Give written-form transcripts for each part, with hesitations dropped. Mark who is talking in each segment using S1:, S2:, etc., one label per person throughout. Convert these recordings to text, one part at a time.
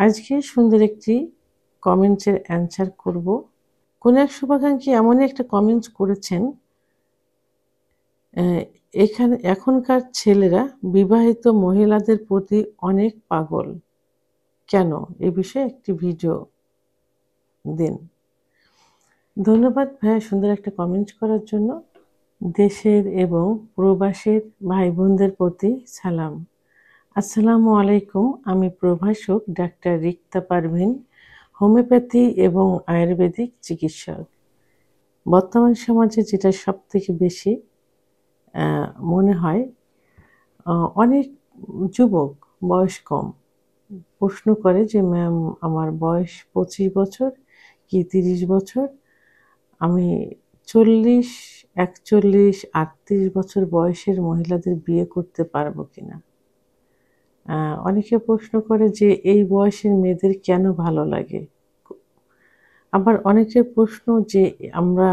S1: আজকে সুন্দর একটি কমেন্টসের অ্যান্সার করব। কোনো এক শুভাকাঙ্ক্ষী এমনই একটা কমেন্টস করেছেন, এখনকার ছেলেরা বিবাহিত মহিলাদের প্রতি অনেক পাগল। কেন? এ বিষয়ে একটি ভিডিও দিন। ধন্যবাদ ভাইয়া সুন্দর একটা কমেন্টস করার জন্য। দেশের এবং প্রবাসের ভাই বোনদের প্রতি সালাম। আসসালামু আলাইকুম। আমি প্রভাষক ডাক্তার রিক্তা পারভিন, হোমিওপ্যাথি এবং আয়ুর্বেদিক চিকিৎসক। বর্তমান সমাজে যেটা সবথেকে বেশি মনে হয়, অনেক যুবক, বয়স কম, প্রশ্ন করে যে ম্যাম আমার বয়স 25 বছর কি 30 বছর, আমি 40, 41, 38 বছর বয়সের মহিলাদের বিয়ে করতে পারবো কিনা। অনেকে প্রশ্ন করে যে এই বয়সের মেয়েদের কেন ভালো লাগে। আবার অনেকের প্রশ্ন যে আমরা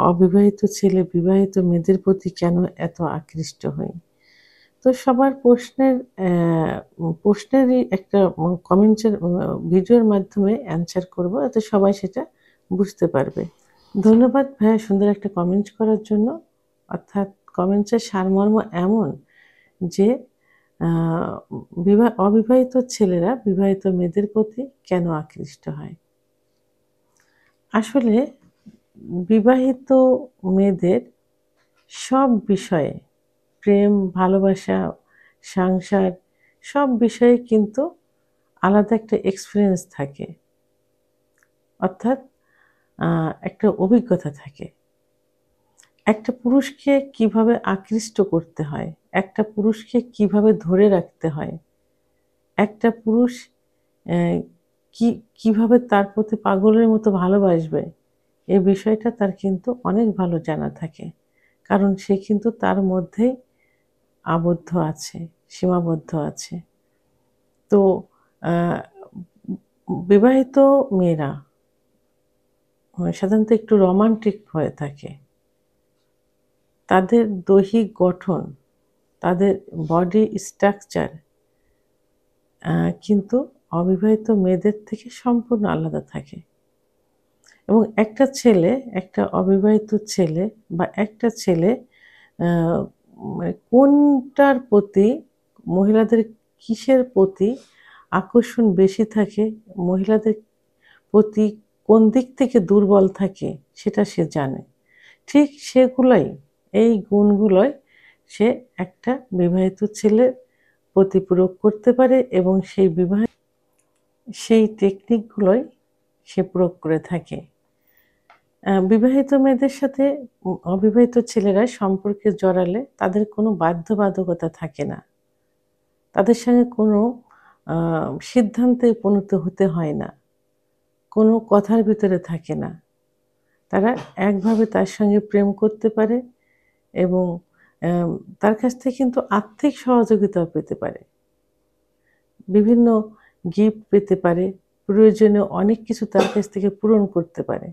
S1: অবিবাহিত ছেলে বিবাহিত মেয়েদের প্রতি কেন এত আকৃষ্ট হই। তো সবার প্রশ্নেরই একটা কমেন্টসের ভিডিওর মাধ্যমে অ্যান্সার করব, যাতে সবাই সেটা বুঝতে পারবে। ধন্যবাদ ভাইয়া সুন্দর একটা কমেন্টস করার জন্য। অর্থাৎ কমেন্টসের সারমর্ম এমন যে অবিবাহিত ছেলেরা বিবাহিত মেয়েদের প্রতি কেন আকৃষ্ট হয়। আসলে বিবাহিত মেয়েদের সব বিষয়ে, প্রেম, ভালোবাসা, সংসার, সব বিষয়ে কিন্তু আলাদা একটা এক্সপেরিয়েন্স থাকে। অর্থাৎ একটা অভিজ্ঞতা থাকে। একটা পুরুষকে কিভাবে আকৃষ্ট করতে হয়, একটা পুরুষকে কিভাবে ধরে রাখতে হয়, একটা পুরুষ কিভাবে তার প্রতি পাগলের মতো ভালোবাসবে, এই বিষয়টা তার কিন্তু অনেক ভালো জানা থাকে। কারণ সে কিন্তু তার মধ্যেই আবদ্ধ আছে, সীমাবদ্ধ আছে। তো বিবাহিত মেয়েরা সাধারণত একটু রোমান্টিক হয়ে থাকে। তাদের দৈহিক গঠন, তাদের বডি স্ট্রাকচার কিন্তু অবিবাহিত মেয়েদের থেকে সম্পূর্ণ আলাদা থাকে। এবং একটা অবিবাহিত ছেলে বা একটা ছেলে মানে কোনটার প্রতি, মহিলাদের কিসের প্রতি আকর্ষণ বেশি থাকে, মহিলাদের প্রতি কোন দিক থেকে দুর্বল থাকে, সেটা সে জানে। ঠিক এই গুণগুলোই সে একটা বিবাহিত ছেলের প্রতি প্রয়োগ করতে পারে এবং সেই টেকনিকগুলোই সে প্রয়োগ করে থাকে। বিবাহিত মেয়েদের সাথে অবিবাহিত ছেলেরা সম্পর্কে জড়ালে তাদের কোনো বাধ্যবাধকতা থাকে না। তাদের সঙ্গে কোনো সিদ্ধান্তে উপনীত হতে হয় না। কোনো কথার ভিতরে থাকে না। তারা একভাবে তার সঙ্গে প্রেম করতে পারে এবং তার কাছ থেকে কিন্তু আর্থিক সহযোগিতাও পেতে পারে। বিভিন্ন গিফট পেতে পারে, প্রয়োজনীয় অনেক কিছু তার কাছ থেকে পূরণ করতে পারে।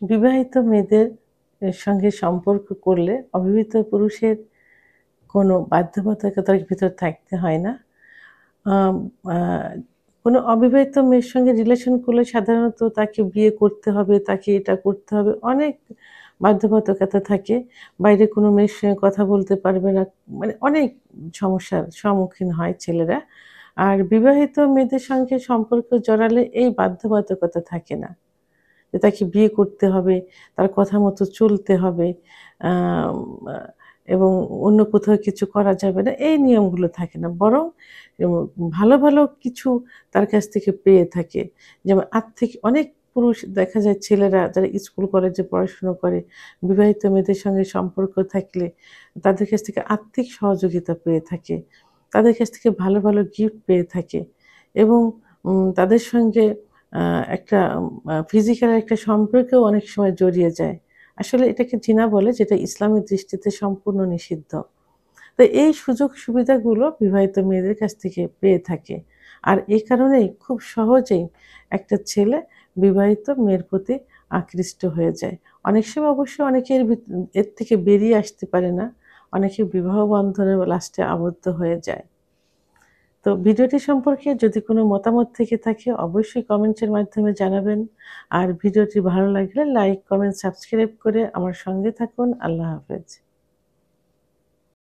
S1: বিবাহিত মেয়েদের সঙ্গে সম্পর্ক করলে অবিবাহিত পুরুষের কোনো বাধ্যবাধকতার ভিতর থাকতে হয় না। কোনো অবিবাহিত মেয়ের সঙ্গে রিলেশন করলে সাধারণত তাকে বিয়ে করতে হবে, তাকে এটা করতে হবে, অনেক বাধ্যবাধকতা থাকে। বাইরে কোনো মেয়ের সঙ্গে কথা বলতে পারবে না, মানে অনেক সমস্যার সম্মুখীন হয় ছেলেরা। আর বিবাহিত মেয়েদের সঙ্গে সম্পর্ক জড়ালে এই বাধ্যবাধকতা থাকে না যে তাকে বিয়ে করতে হবে, তার কথা মতো চলতে হবে, এবং অন্য কোথাও কিছু করা যাবে না, এই নিয়মগুলো থাকে না। বরং ভালো ভালো কিছু তার কাছ থেকে পেয়ে থাকে। যেমন আর্থিক অনেক পুরুষ দেখা যায়, ছেলেরা যারা স্কুল কলেজে পড়াশুনো করে বিবাহিত মেয়েদের সঙ্গে সম্পর্ক থাকলে তাদের কাছ থেকে আর্থিক সহযোগিতা পেয়ে থাকে, তাদের কাছ থেকে ভালো ভালো গিফট পেয়ে থাকে এবং তাদের সঙ্গে একটা ফিজিক্যাল একটা সম্পর্কেও অনেক সময় জড়িয়ে যায়। আসলে এটাকে জিনা বলে, যেটা ইসলামের দৃষ্টিতে সম্পূর্ণ নিষিদ্ধ। তো এই সুযোগ সুবিধাগুলো বিবাহিত মেয়েদের কাছ থেকে পেয়ে থাকে। আর এ কারণেই খুব সহজেই একটা ছেলে বিবাহিত মেয়ের প্রতি আকৃষ্ট হয়ে যায়। অনেক সময় অবশ্য অনেকে এর থেকে বেরিয়ে আসতে পারে না। অনেকে বিবাহ বন্ধনে লাস্টে আবদ্ধ হয়ে যায়। তো ভিডিওটি সম্পর্কে যদি কোনো মতামত থেকে থাকে অবশ্যই কমেন্টের মাধ্যমে জানাবেন। আর ভিডিওটি ভালো লাগলে লাইক, কমেন্ট, সাবস্ক্রাইব করে আমার সঙ্গে থাকুন। আল্লাহ হাফেজ।